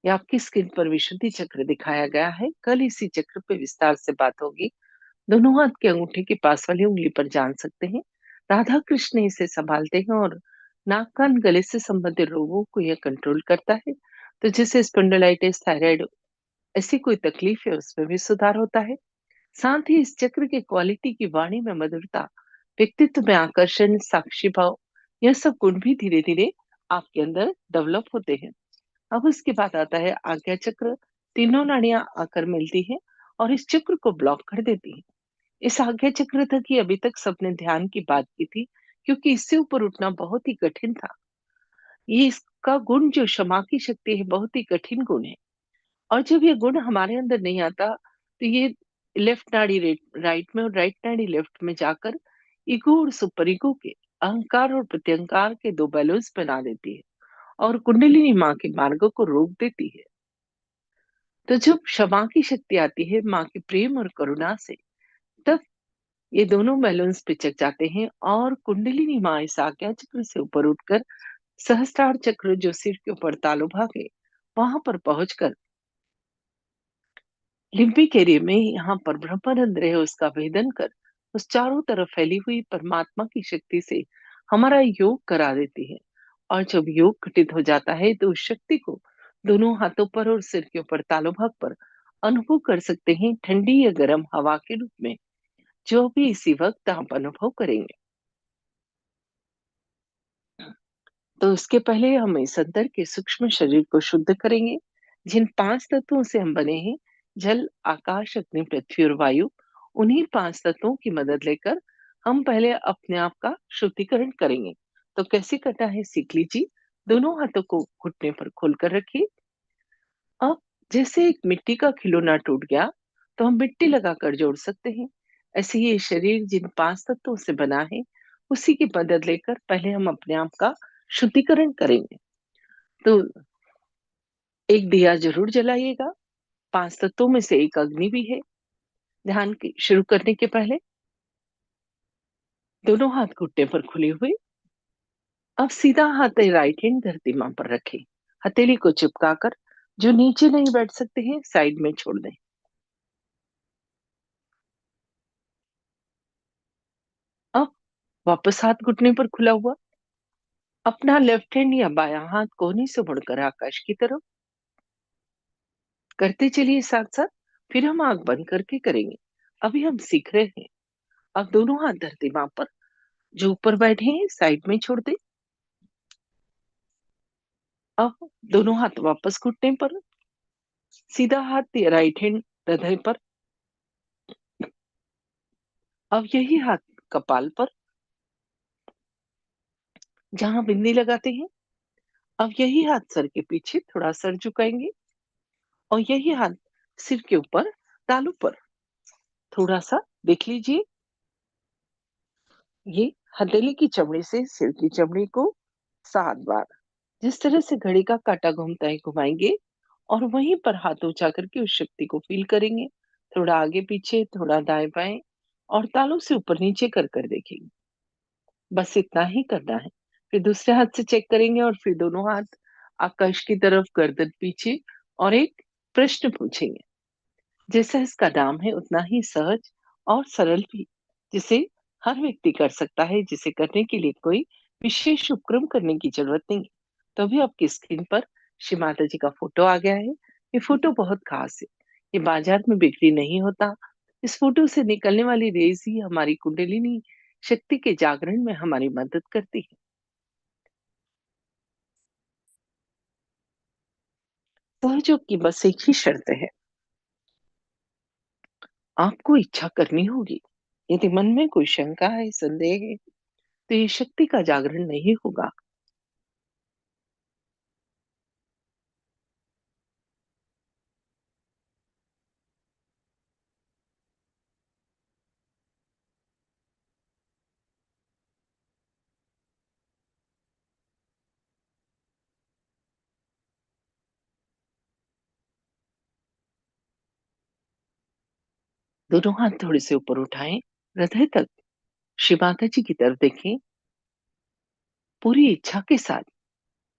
या आपकी स्क्रीन पर विशुद्धि चक्र दिखाया गया है। कल इसी चक्र पे विस्तार से बात होगी। दोनों हाथ के अंगूठे के पास वाली उंगली पर जान सकते हैं, राधा कृष्ण इसे संभालते हैं, और नाक कान गले से संबंधित रोगों को यह कंट्रोल करता है। तो जैसे स्पॉन्डिलाइटिस, थायराइड, ऐसी कोई तकलीफ है, उसमें भी सुधार होता है। साथ ही इस चक्र की क्वालिटी की वाणी में मधुरता, व्यक्तित्व में आकर्षण, साक्षी भाव, यह सब गुण भी धीरे धीरे आपके अंदर डेवलप होते हैं। अब उसके बाद आता है आज्ञा चक्र। तीनों नाड़ियां आकर मिलती है और इस चक्र को ब्लॉक कर देती है। इस आज्ञा चक्र तक ही अभी तक सबने ध्यान की बात की थी, क्योंकि इससे ऊपर उठना बहुत ही कठिन था। ये इसका गुण, जो क्षमा की शक्ति है, बहुत ही कठिन गुण है। और जब ये गुण हमारे अंदर नहीं आता, तो ये लेफ्ट नाड़ी राइट में और राइट नाड़ी लेफ्ट में जाकर ईगो और सुपर ईगो के, अहंकार और प्रत्यहंकार के दो बैलेंस बना देती है और कुंडलिनी माँ के मार्गों को रोक देती है। तो जब क्षमा की शक्ति आती है माँ के प्रेम और करुणा से, तब ये दोनों बैलेंस पिचक जाते हैं और कुंडलिनी माँ इस आज्ञा चक्र से ऊपर उठकर सहस्त्रार चक्र जो सिर के ऊपर तालु भागे वहां पर पहुंचकर लिम्बिक एरिया में यहाँ पर ब्रह्मानंद रहे उसका भेदन कर उस चारों तरफ फैली हुई परमात्मा की शक्ति से हमारा योग करा देती है। और जब योग घटित हो जाता है तो उस शक्ति को दोनों हाथों पर और सिर के ऊपर तालु भाग पर अनुभव कर सकते हैं, ठंडी या गर्म हवा के रूप में, जो भी इसी वक्त आप अनुभव करेंगे। तो उसके पहले हम इस अंदर के सूक्ष्म शरीर को शुद्ध करेंगे, जिन 5 तत्वों से हम बने हैं, जल, आकाश, अग्नि, पृथ्वी और वायु, उन्हीं 5 तत्वों की मदद लेकर हम पहले अपने आप का शुद्धिकरण करेंगे। तो कैसे करना है सीख लीजिए। दोनों हाथों को घुटने पर खोलकर रखिए। अब जैसे एक मिट्टी का खिलौना टूट गया, तो हम मिट्टी लगाकर जोड़ सकते हैं। ऐसे ही ये शरीर जिन 5 तत्वों से बना है, उसी की मदद लेकर पहले हम अपने आप का शुद्धिकरण करेंगे। तो एक दिया ज़रूर जलाइएगा, 5 तत्वों में से एक अग्नि भी है। ध्यान की शुरू करने के पहले दोनों हाथ घुटने पर खुले हुए, अब सीधा हाथ राइट हैंड धरती माँ पर रखें। हथेली को चिपकाकर जो नीचे नहीं बैठ सकते हैं, साइड में छोड़ दें। अब वापस हाथ घुटने पर खुला हुआ, अपना लेफ्ट हैंड या बायां हाथ कोहनी से मुड़कर आकाश की तरफ करते चलिए साथ-साथ। फिर हम आँख बंद करके करेंगे। अभी हम सीख रहे हैं। अब दोनों हाथ धरती माँ पर जो ऊपर बैठे हैं, साइड में छोड़ दें। अब दोनों हाथ वापस घुटने पर, सीधा हाथ या राइट हैंड हृदय पर। अब यही हाथ कपाल पर, जहां बिंदी लगाते हैं। अब यही हाथ सर के पीछे थोड़ा सर झुकाएंगे और यही हाथ सिर के ऊपर तालू पर थोड़ा सा देख लीजिए। ये हथेली की चमड़ी से सिर की चमड़ी को 7 बार जिस तरह से घड़ी का काटा घूमता है घुमाएंगे और वहीं पर हाथ ऊंचा करके उस शक्ति को फील करेंगे। थोड़ा आगे पीछे, थोड़ा दाएं बाएं और तालू से ऊपर नीचे कर कर देखेंगे। बस इतना ही करना है। फिर दूसरे हाथ से चेक करेंगे और फिर दोनों हाथ आकाश की तरफ, गर्दन पीछे, और एक प्रश्न पूछेंगे। जैसा इसका नाम है उतना ही सहज और सरल भी, जिसे हर व्यक्ति कर सकता है, जिसे करने के लिए कोई विशेष उपक्रम करने की जरूरत नहीं है। तो अभी आपकी स्क्रीन पर श्री माता जी का फोटो आ गया है। ये फोटो बहुत खास है। ये बाजार में बिक्री नहीं होता। इस फोटो से निकलने वाली रेज ही हमारी कुंडलिनी शक्ति के जागरण में हमारी मदद करती है। सहयोग की बस एक ही शर्त है, आपको इच्छा करनी होगी। यदि मन में कोई शंका है, संदेह है, तो ये शक्ति का जागरण नहीं होगा। दोनों हाथ थोड़े से ऊपर उठाएं, हृदय तक श्री माता जी की तरफ देखें, पूरी इच्छा के साथ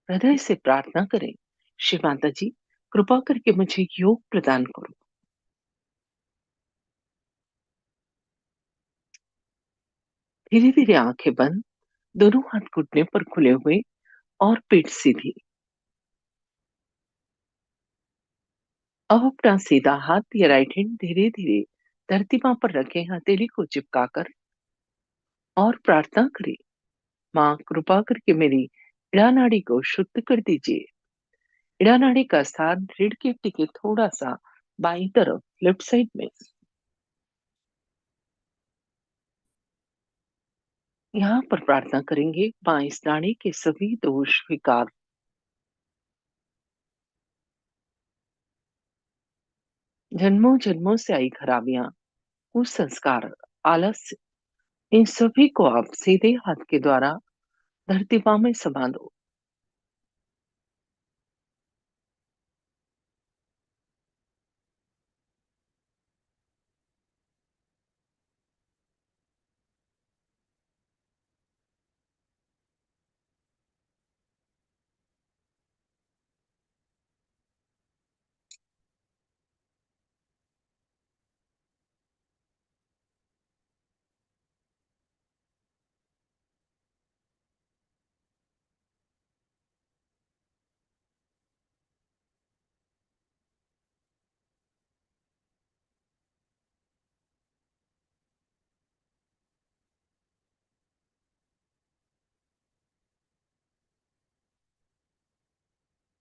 हृदय से प्रार्थना करें। श्री माता जी, कृपा करके मुझे योग प्रदान करो। धीरे धीरे आंखें बंद, दोनों हाथ घुटने पर खुले हुए और पीठ सीधी। अब अपना सीधा हाथ या राइट हैंड धीरे धीरे धरती मां पर रखें, हथेली को चिपकाकर, और प्रार्थना करें। माँ, कृपा करके मेरी इड़ा नाड़ी को शुद्ध कर दीजिए। इड़ा नाड़ी का स्थान रीढ़ की हड्डी के थोड़ा सा बाईं तरफ, लेफ्ट साइड में। यहाँ पर प्रार्थना करेंगे, माँ इस नाड़ी के सभी दोष, विकार, जन्मों जन्मों से आई खराबियां, कुसंस्कार, आलस्य, इन सभी को आप सीधे हाथ के द्वारा धरती माँ में समा दो।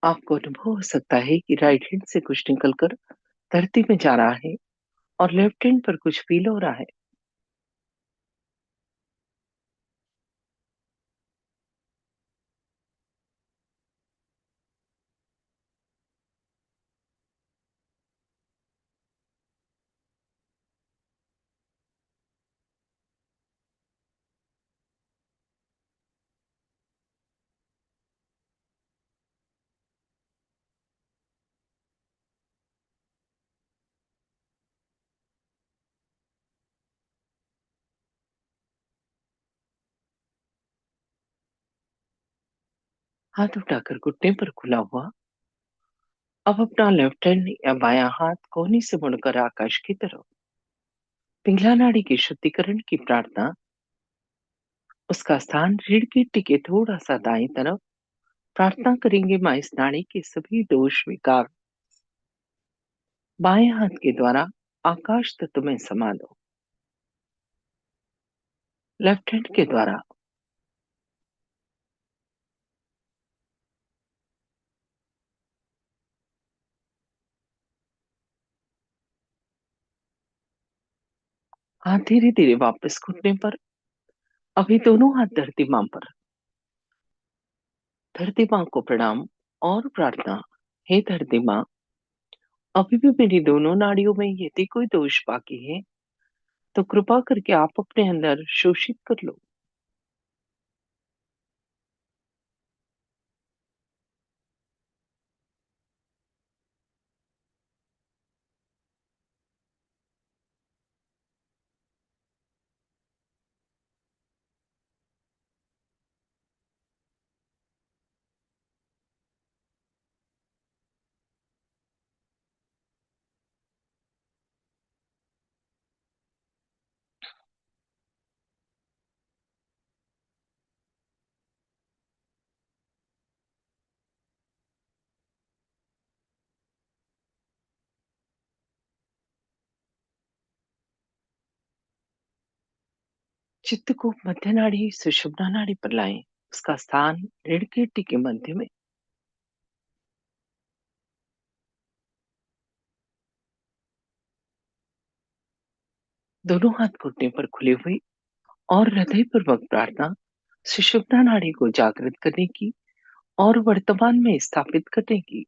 आपको अनुभव हो सकता है कि राइट हैंड से कुछ निकलकर धरती में जा रहा है और लेफ्ट हैंड पर कुछ फील हो रहा है। हाथ उठाकर घुटने पर खुला हुआ, अब अपना लेफ्ट हैंड या बायां हाथ कोहनी से मुड़कर आकाश की तरफ, पिंगला नाड़ी के शुद्धिकरण की प्रार्थना। उसका स्थान रीढ़ की हड्डी के थोड़ा सा दाएं तरफ। प्रार्थना करेंगे माँ इस नाड़ी के सभी दोष विकार बाएं हाथ के द्वारा आकाश तत्व में समा दो। लेफ्ट हैंड के द्वारा हाथ धीरे धीरे वापस घुटने पर। अभी दोनों हाथ धरती माँ पर। धरती माँ को प्रणाम और प्रार्थना। हे धरती माँ, अभी भी मेरी दोनों नाड़ियों में यदि कोई दोष बाकी है तो कृपा करके आप अपने अंदर शोषित कर लो। चित्त को मध्य नाड़ी सुषुम्ना नाड़ी पर लाएं। उसका स्थान रीढ़ की हड्डी के मध्य में। दोनों हाथ घुटने पर खुले हुए और हृदय पूर्वक प्रार्थना। सुषुम्ना नाड़ी को जागृत करने की और वर्तमान में स्थापित करने की।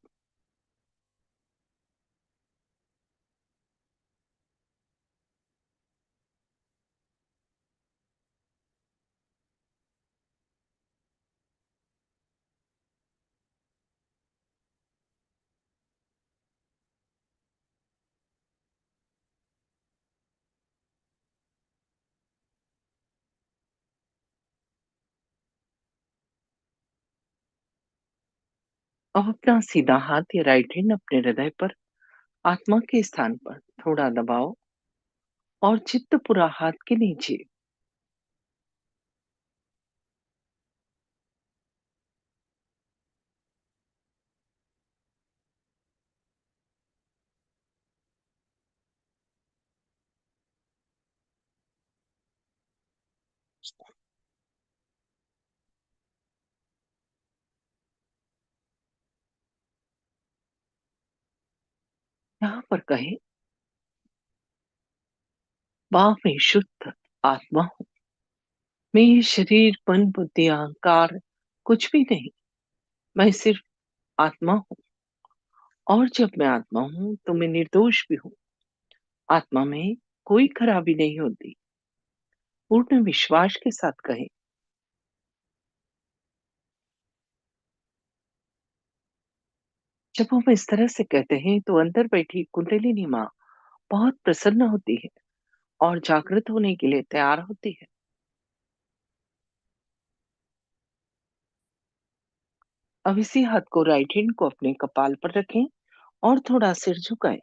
अब अपना सीधा हाथ या राइट हैंड अपने हृदय पर आत्मा के स्थान पर थोड़ा दबाओ और चित्त पूरा हाथ के नीचे। यहाँ पर कहें, वाह मैं शुद्ध आत्मा हूँ। मैं ये शरीर मन बुद्धि अहंकार कुछ भी नहीं। मैं सिर्फ आत्मा हूँ। और जब मैं आत्मा हूँ तो मैं निर्दोष भी हूँ। आत्मा में कोई खराबी नहीं होती। पूर्ण विश्वास के साथ कहें। जब हम इस तरह से कहते हैं तो अंदर बैठी कुंडलिनी माँ बहुत प्रसन्न होती है और जागृत होने के लिए तैयार होती है। अब इसी हाथ को राइट हैंड को अपने कपाल पर रखें और थोड़ा सिर झुकाएं।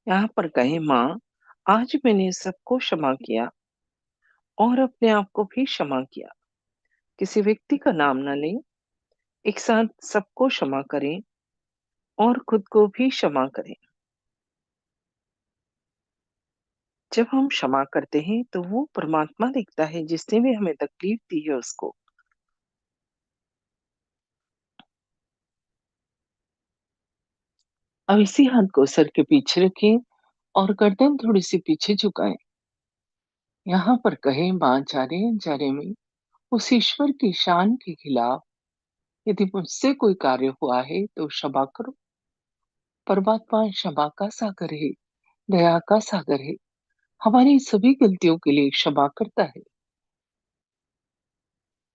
यहाँ पर कहें, माँ, आज मैंने सबको क्षमा किया और अपने आप को भी क्षमा किया। किसी व्यक्ति का नाम न लें, एक साथ सबको क्षमा करें और खुद को भी क्षमा करें। जब हम क्षमा करते हैं तो वो परमात्मा दिखता है जिसने भी हमें तकलीफ दी है उसको। अब इसी हाथ को सर के पीछे रखें और गर्दन थोड़ी सी पीछे झुकाएं। यहाँ पर कहें, माँ, जाने अनजाने में उस ईश्वर की शान के खिलाफ यदि मुझसे कोई कार्य हुआ है तो क्षमा करो। परमात्मा क्षमा का सागर है, दया का सागर है, हमारी सभी गलतियों के लिए क्षमा करता है।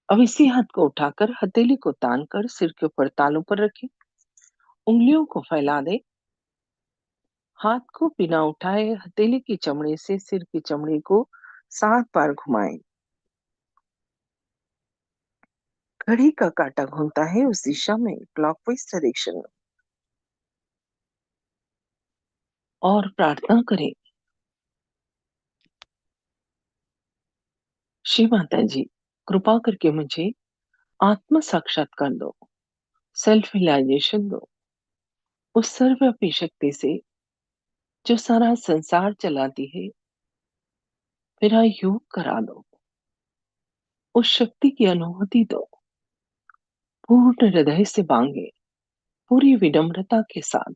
अब इसी हाथ को उठाकर हथेली को तान कर सिर के ऊपर तालू पर रखें। उंगलियों को फैला दें। हाथ को बिना उठाए हथेली की चमड़ी से सिर की चमड़ी को 7 बार घुमाएं। घड़ी का काटा घूमता है उस दिशा में, क्लॉकवाइज डायरेक्शन में। और प्रार्थना करें, श्री माता जी, कृपा करके मुझे आत्म साक्षात्कार दो, सेल्फ रियलाइजेशन दो, उस सर्वव्यापी शक्ति से जो सारा संसार चलाती है। मेरा योग करा दो, उस शक्ति की अनुभूति दो। पूर्ण हृदय से मांगे, पूरी विनम्रता के साथ।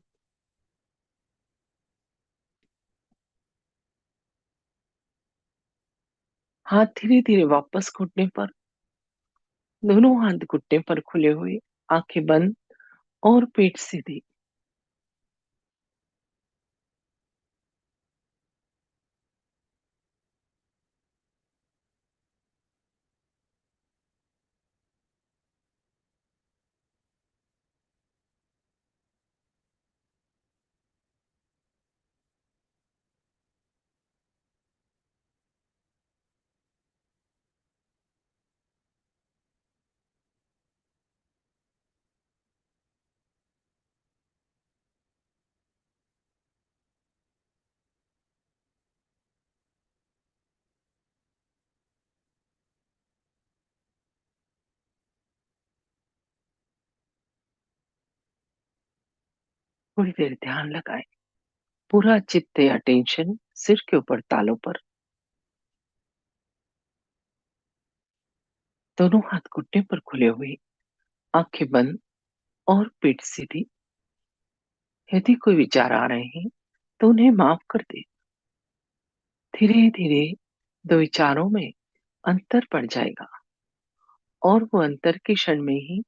हाथ धीरे धीरे वापस घुटने पर, दोनों हाथ घुटने पर खुले हुए, आंखें बंद और पेट सीधी। थोड़ी देर ध्यान लगाएं। पूरा चित्त या टेंशन सिर के ऊपर तालों पर, दोनों हाथ घुटने पर खुले हुए, आंखें बंद और पेट सीधी। यदि कोई विचार आ रहे हैं तो उन्हें माफ कर दे। धीरे धीरे दो विचारों में अंतर पड़ जाएगा और वो अंतर के क्षण में ही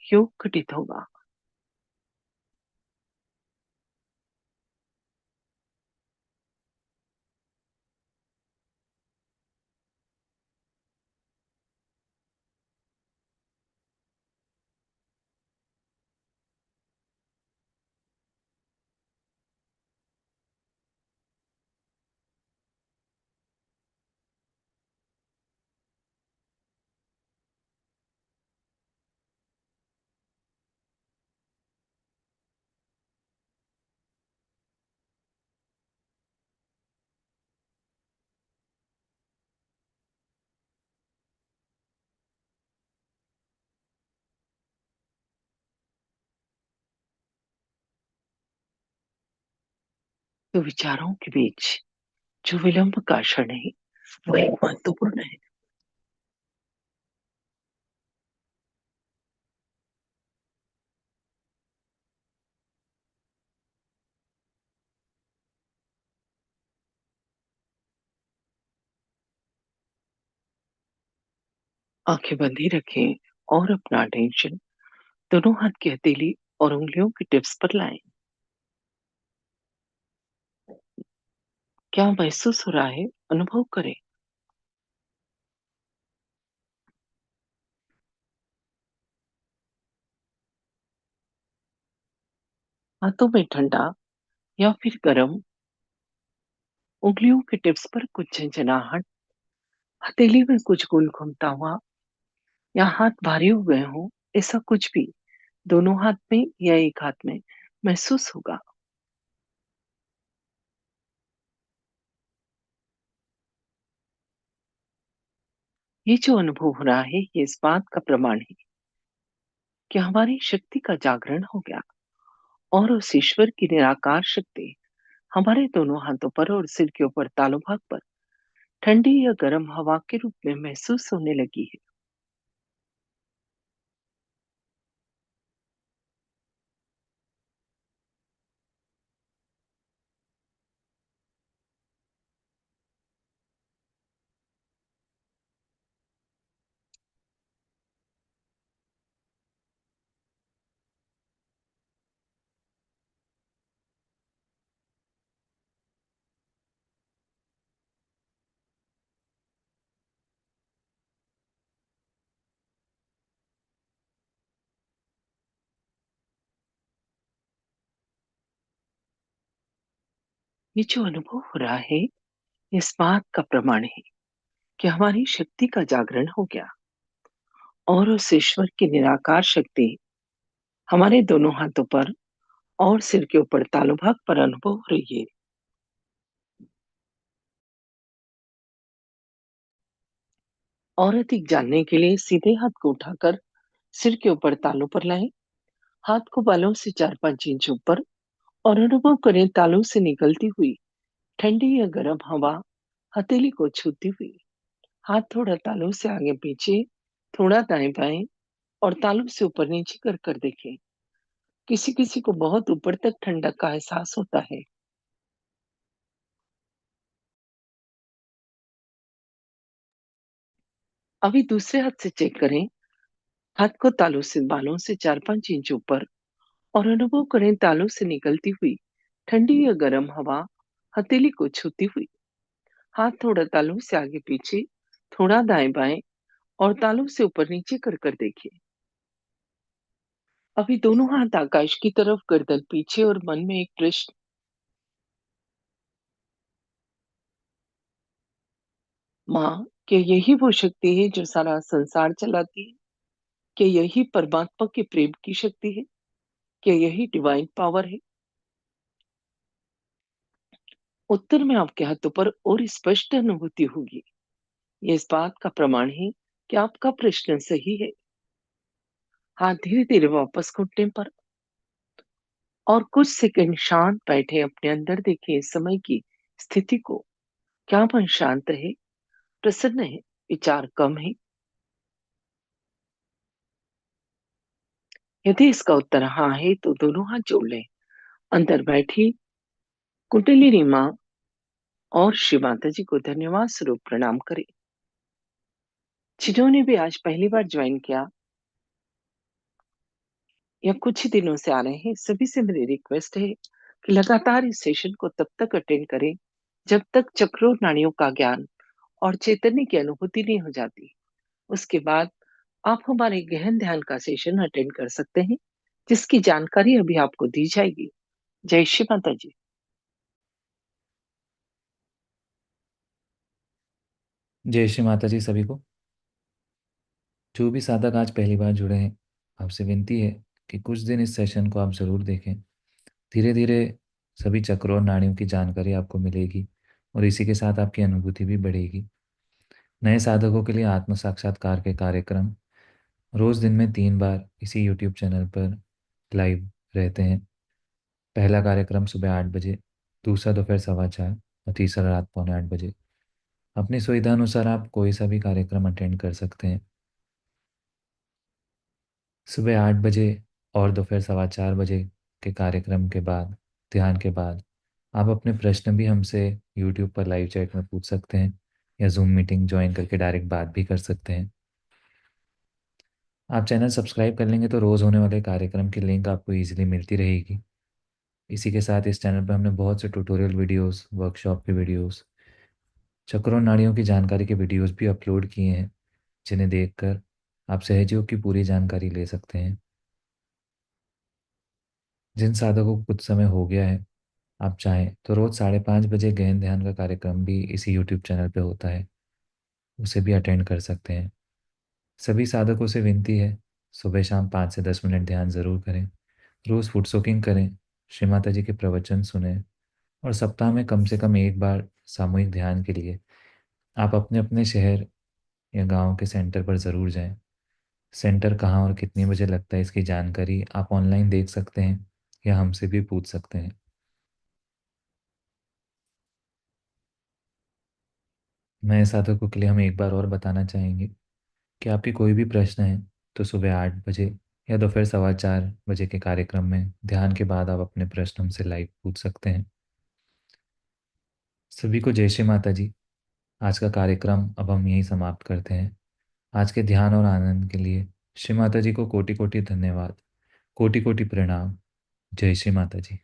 योग घटित होगा। तो विचारों के बीच जो विलंब का क्षण है वही महत्वपूर्ण है। आंखें बंद ही रखें और अपना अटेंशन दोनों हाथ की हथेली और उंगलियों की टिप्स पर लाएं। क्या महसूस हो रहा है, अनुभव करें। हाथों में ठंडा या फिर गर्म, उंगलियों के टिप्स पर कुछ झंझनाहट, हथेली में कुछ गोल घूमता हुआ या हाथ भारी हो गए हों, ऐसा कुछ भी दोनों हाथ में या एक हाथ में महसूस होगा। ये जो अनुभव हो रहा है, ये इस बात का प्रमाण है कि हमारी शक्ति का जागरण हो गया और उस ईश्वर की निराकार शक्ति हमारे दोनों हाथों पर और सिर के ऊपर तालू भाग पर ठंडी या गर्म हवा के रूप में महसूस होने लगी है। ये जो अनुभव हो रहा है, इस बात का प्रमाण है कि हमारी शक्ति का जागरण हो गया और उस ईश्वर की निराकार शक्ति हमारे दोनों हाथों पर और सिर के ऊपर तालू भाग पर अनुभव हो रही है। और अधिक जानने के लिए सीधे हाथ को उठाकर सिर के ऊपर तालू पर लाएं। हाथ को बालों से 4-5 इंच ऊपर और अनुभव करें तालू से निकलती हुई ठंडी या गर्म हवा हथेली को छूती हुई। हाथ थोड़ा तालू से आगे पीछे, थोड़ा दाएं बाएं और तालू से ऊपर नीचे कर कर देखें। किसी किसी को बहुत ऊपर तक ठंडक का एहसास होता है। अभी दूसरे हाथ से चेक करें। हाथ को तालू से बालों से 4-5 इंच ऊपर और अनुभव करें तालू से निकलती हुई ठंडी या गर्म हवा हथेली को छूती हुई। हाथ थोड़ा तालू से आगे पीछे, थोड़ा दाएं बाएं और तालू से ऊपर नीचे कर कर देखिए। अभी दोनों हाथ आकाश की तरफ, गर्दन पीछे और मन में एक प्रश्न, माँ, क्या यही वो शक्ति है जो सारा संसार चलाती है? क्या यही परमात्मा के प्रेम की शक्ति है? क्या यही डिवाइन पावर है? उत्तर में आपके हाथों पर और स्पष्ट अनुभूति होगी। ये इस बात का प्रमाण है कि आपका प्रश्न सही है। हाथ धीरे धीरे वापस घुटने पर और कुछ सेकंड शांत बैठे अपने अंदर देखें इस समय की स्थिति को। क्या मन शांत है, प्रसन्न है, विचार कम है? यदि इसका उत्तर हाँ है तो दोनों हाथ जोड़ लें। अंदर बैठी कुंडलिनी माँ और श्री माता जी को धन्यवाद स्वरूप प्रणाम करें। जिन्होंने भी आज पहली बार ज्वाइन किया या कुछ ही दिनों से आ रहे हैं, सभी से मेरी रिक्वेस्ट है कि लगातार इस सेशन को तब तक अटेंड करें जब तक चक्रों नाड़ियों का ज्ञान और चैतन्य की अनुभूति नहीं हो जाती। उसके बाद आप हमारे गहन ध्यान का सेशन अटेंड कर सकते हैं, जिसकी जानकारी अभी आपको दी जाएगी। जय श्री माता जी। जय श्री माता जी सभी को। जो भी साधक आज पहली बार जुड़े हैं, आपसे विनती है कि कुछ दिन इस सेशन को आप ज़रूर देखें। धीरे धीरे सभी चक्रों और नाड़ियों की जानकारी आपको मिलेगी और इसी के साथ आपकी अनुभूति भी बढ़ेगी। नए साधकों के लिए आत्म साक्षात्कार के कार्यक्रम रोज़ दिन में 3 बार इसी यूट्यूब चैनल पर लाइव रहते हैं। पहला कार्यक्रम सुबह 8 बजे, दूसरा दोपहर 4:15 और तीसरा रात पौने 8 बजे। अपनी सुविधा अनुसार आप कोई सा भी कार्यक्रम अटेंड कर सकते हैं। सुबह 8 बजे और दोपहर 4:15 बजे के कार्यक्रम के बाद, ध्यान के बाद, आप अपने प्रश्न भी हमसे यूट्यूब पर लाइव चैट में पूछ सकते हैं या जूम मीटिंग ज्वाइन करके डायरेक्ट बात भी कर सकते हैं। आप चैनल सब्सक्राइब कर लेंगे तो रोज़ होने वाले कार्यक्रम की लिंक आपको ईजिली मिलती रहेगी। इसी के साथ इस चैनल पर हमने बहुत से ट्यूटोरियल वीडियोस, वर्कशॉप के वीडियोस, चक्रों नाड़ियों की जानकारी के वीडियोस भी अपलोड किए हैं, जिन्हें देखकर आप सहजयोग की पूरी जानकारी ले सकते हैं। जिन साधकों को कुछ समय हो गया है, आप चाहें तो रोज़ 5:30 बजे गहन ध्यान का कार्यक्रम भी इसी यूट्यूब चैनल पे होता है, उसे भी अटेंड कर सकते हैं। सभी साधकों से विनती है, सुबह शाम 5 से 10 मिनट ध्यान ज़रूर करें। रोज़ फुट सोकिंग करें, श्री माता जी के प्रवचन सुने, और सप्ताह में कम से कम एक बार सामूहिक ध्यान के लिए आप अपने अपने शहर या गांव के सेंटर पर ज़रूर जाएं। सेंटर कहाँ और कितने बजे लगता है, इसकी जानकारी आप ऑनलाइन देख सकते हैं या हमसे भी पूछ सकते हैं। नए साधकों के लिए हम एक बार और बताना चाहेंगे कि आपकी कोई भी प्रश्न है तो सुबह 8 बजे या दोपहर 4:15 बजे के कार्यक्रम में ध्यान के बाद आप अपने प्रश्न हमसे लाइव पूछ सकते हैं। सभी को जय श्री माता जी। आज का कार्यक्रम अब हम यहीं समाप्त करते हैं। आज के ध्यान और आनंद के लिए श्री माता जी को कोटि कोटि धन्यवाद, कोटि कोटि प्रणाम। जय श्री माता जी।